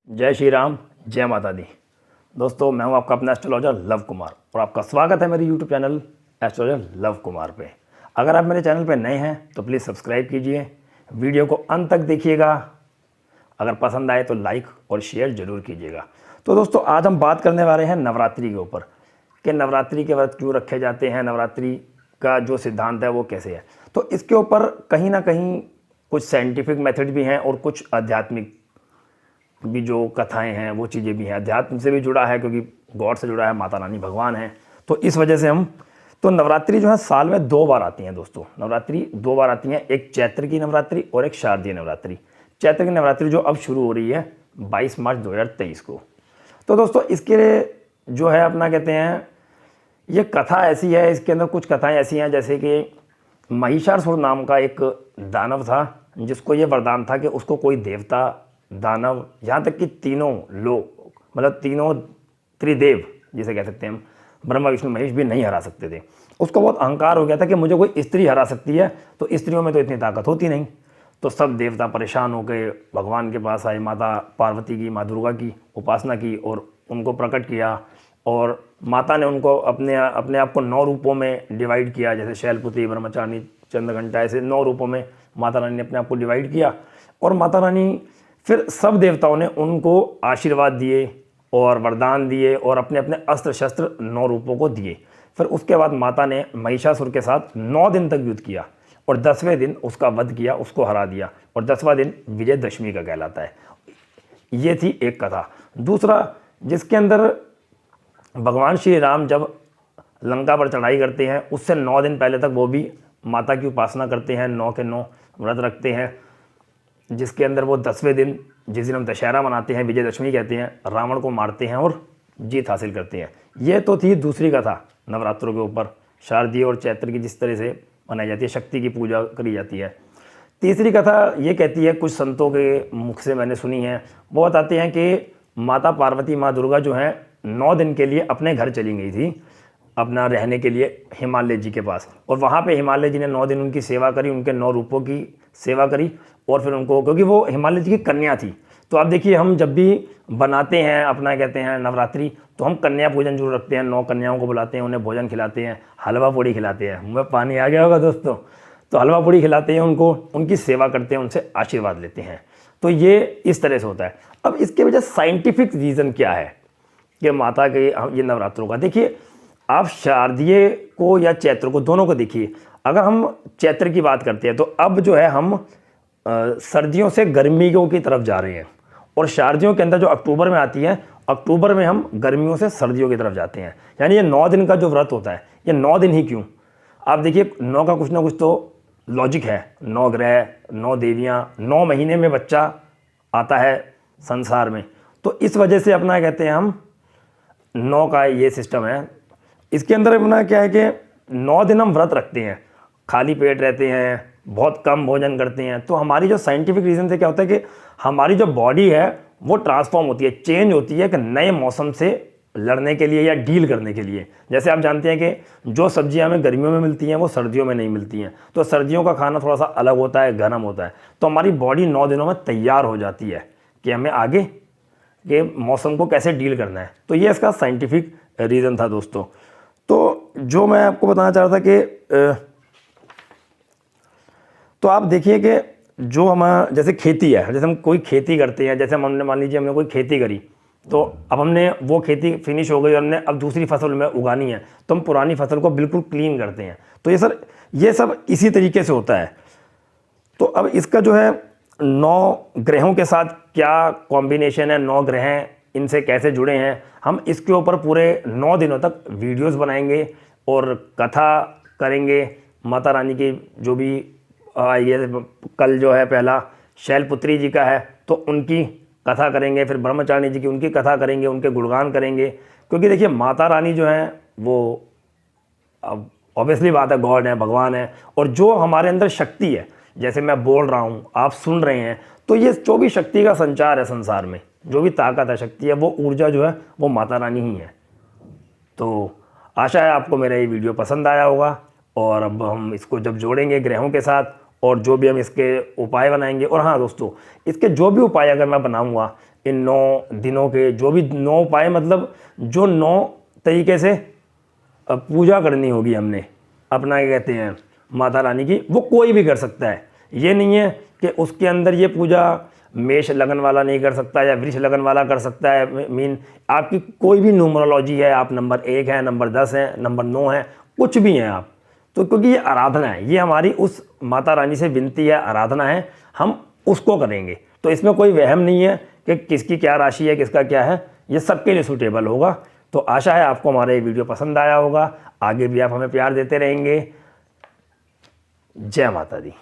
जय श्री राम, जय माता दी। दोस्तों, मैं हूं आपका अपना एस्ट्रोलॉजर लव कुमार और आपका स्वागत है मेरे YouTube channel astrologer love Kumar पे। अगर आप मेरे चैनल पे नए हैं तो प्लीज़ सब्सक्राइब कीजिए, वीडियो को अंत तक देखिएगा। अगर पसंद आए तो लाइक और शेयर जरूर कीजिएगा। तो दोस्तों, आज हम बात करने वाले हैं नवरात्रि के ऊपर कि नवरात्रि के व्रत क्यों रखे जाते हैं, नवरात्रि का जो सिद्धांत है वो कैसे है। तो इसके ऊपर कहीं ना कहीं कुछ साइंटिफिक मेथड भी हैं और कुछ आध्यात्मिक भी जो कथाएं हैं वो चीज़ें भी हैं। अध्यात्म से भी जुड़ा है क्योंकि गॉड से जुड़ा है, माता रानी भगवान है। तो इस वजह से हम तो नवरात्रि जो है साल में 2 बार आती हैं दोस्तों। नवरात्रि 2 बार आती हैं, एक चैत्र की नवरात्रि और एक शारदीय नवरात्रि। चैत्र की नवरात्रि जो अब शुरू हो रही है 22 मार्च 2023 को। तो दोस्तों, इसके जो है अपना कहते हैं, ये कथा ऐसी है, इसके अंदर कुछ कथाएं ऐसी हैं जैसे कि महिषासुर नाम का एक दानव था जिसको ये वरदान था कि उसको कोई देवता, दानव, यहाँ तक कि तीनों लोग, मतलब तीनों त्रिदेव जिसे कह सकते हैं हम, ब्रह्मा विष्णु महेश भी नहीं हरा सकते थे। उसको बहुत अहंकार हो गया था कि मुझे कोई स्त्री हरा सकती है, तो स्त्रियों में तो इतनी ताकत होती नहीं। तो सब देवता परेशान हो गए, भगवान के पास आए, माता पार्वती की, माँ दुर्गा की उपासना की और उनको प्रकट किया। और माता ने उनको अपने आप को 9 रूपों में डिवाइड किया, जैसे शैलपुत्री, ब्रह्मचारिणी, चंद्रघंटा, ऐसे 9 रूपों में माता रानी ने अपने आप को डिवाइड किया। और माता रानी फिर सब देवताओं ने उनको आशीर्वाद दिए और वरदान दिए और अपने अपने अस्त्र शस्त्र 9 रूपों को दिए। फिर उसके बाद माता ने महिषासुर के साथ 9 दिन तक युद्ध किया और 10वें दिन उसका वध किया, उसको हरा दिया। और 10वां दिन विजयदशमी का कहलाता है। ये थी एक कथा। दूसरा, जिसके अंदर भगवान श्री राम जब लंका पर चढ़ाई करते हैं उससे 9 दिन पहले तक वो भी माता की उपासना करते हैं, 9 के 9 व्रत रखते हैं, जिसके अंदर वो 10वें दिन, जिस दिन हम दशहरा मनाते हैं, विजयदशमी कहते हैं, रावण को मारते हैं और जीत हासिल करते हैं। ये तो थी दूसरी कथा नवरात्रों के ऊपर, शारदीय और चैत्र की जिस तरह से मनाई जाती है, शक्ति की पूजा करी जाती है। तीसरी कथा ये कहती है, कुछ संतों के मुख से मैंने सुनी है, वो बताते हैं कि माता पार्वती, माँ दुर्गा जो हैं 9 दिन के लिए अपने घर चली गई थी अपना रहने के लिए हिमालय जी के पास। और वहाँ पे हिमालय जी ने 9 दिन उनकी सेवा करी, उनके 9 रूपों की सेवा करी। और फिर उनको, क्योंकि वो हिमालय जी की कन्या थी, तो आप देखिए हम जब भी बनाते हैं अपना कहते हैं नवरात्रि, तो हम कन्या पूजन जरूर रखते हैं। 9 कन्याओं को बुलाते हैं, उन्हें भोजन खिलाते हैं, हलवा पूड़ी खिलाते हैं। मुँह में पानी आ गया होगा दोस्तों। तो हलवा पूड़ी खिलाते हैं उनको, उनकी सेवा करते हैं, उनसे आशीर्वाद लेते हैं। तो ये इस तरह से होता है। अब इसके वजह साइंटिफिक रीज़न क्या है कि माता के ये नवरात्रों का, देखिए आप शारदीय को या चैत्र को, दोनों को देखिए। अगर हम चैत्र की बात करते हैं तो अब जो है हम सर्दियों से गर्मियों की तरफ जा रहे हैं। और शारदियों के अंदर जो अक्टूबर में आती है, अक्टूबर में हम गर्मियों से सर्दियों की तरफ जाते हैं। यानी ये 9 दिन का जो व्रत होता है, ये 9 दिन ही क्यों, आप देखिए 9 का कुछ ना कुछ तो लॉजिक है। 9 ग्रह, 9 देवियाँ, 9 महीने में बच्चा आता है संसार में, तो इस वजह से अपना कहते हैं हम 9 का ये सिस्टम है। इसके अंदर अपना क्या है कि 9 दिन हम व्रत रखते हैं, खाली पेट रहते हैं, बहुत कम भोजन करते हैं। तो हमारी जो साइंटिफिक रीज़न से क्या होता है कि हमारी जो बॉडी है वो ट्रांसफॉर्म होती है, चेंज होती है कि नए मौसम से लड़ने के लिए या डील करने के लिए। जैसे आप जानते हैं कि जो सब्जियां हमें गर्मियों में मिलती हैं वो सर्दियों में नहीं मिलती हैं, तो सर्दियों का खाना थोड़ा सा अलग होता है, गर्म होता है। तो हमारी बॉडी 9 दिनों में तैयार हो जाती है कि हमें आगे के मौसम को कैसे डील करना है। तो ये इसका साइंटिफिक रीज़न था दोस्तों। तो जो मैं आपको बताना चाह रहा था कि तो आप देखिए कि जो हमारा जैसे खेती है, जैसे हम कोई खेती करते हैं, जैसे हमने मान लीजिए हमने कोई खेती करी, तो अब हमने वो खेती फिनिश हो गई और हमने अब दूसरी फसल में उगानी है, तो हम पुरानी फसल को बिल्कुल क्लीन करते हैं। तो ये सब इसी तरीके से होता है। तो अब इसका जो है 9 ग्रहों के साथ क्या कॉम्बिनेशन है, 9 ग्रह इनसे कैसे जुड़े हैं, हम इसके ऊपर पूरे 9 दिनों तक वीडियोस बनाएंगे और कथा करेंगे। माता रानी की जो भी ये कल जो है पहला शैलपुत्री जी का है, तो उनकी कथा करेंगे, फिर ब्रह्मचारिणी जी की उनकी कथा करेंगे, उनके गुणगान करेंगे। क्योंकि देखिए माता रानी जो है वो अब ऑब्वियसली बात है, गॉड है, भगवान है। और जो हमारे अंदर शक्ति है, जैसे मैं बोल रहा हूँ, आप सुन रहे हैं, तो ये जो भी शक्ति का संचार है संसार में, जो भी ताकत है, शक्ति है, वो ऊर्जा जो है वो माता रानी ही है। तो आशा है आपको मेरा ये वीडियो पसंद आया होगा। और अब हम इसको जब जोड़ेंगे ग्रहों के साथ और जो भी हम इसके उपाय बनाएंगे, और हाँ दोस्तों, इसके जो भी उपाय अगर मैं बनाऊंगा इन 9 दिनों के जो भी 9 उपाय, मतलब जो 9 तरीके से पूजा करनी होगी हमने अपना, क्या कहते हैं, माता रानी की, वो कोई भी कर सकता है। ये नहीं है कि उसके अंदर ये पूजा मेष लगन वाला नहीं कर सकता या वृष लगन वाला कर सकता है। मीन आपकी कोई भी न्यूमरोलॉजी है, आप नंबर 1 है, नंबर 10 है, नंबर 9 है, कुछ भी हैं आप, तो क्योंकि ये आराधना है, ये हमारी उस माता रानी से विनती है, आराधना है, हम उसको करेंगे। तो इसमें कोई वहम नहीं है कि किसकी क्या राशि है, किसका क्या है, ये सबके लिए सूटेबल होगा। तो आशा है आपको हमारा ये वीडियो पसंद आया होगा, आगे भी आप हमें प्यार देते रहेंगे। जय माता दी।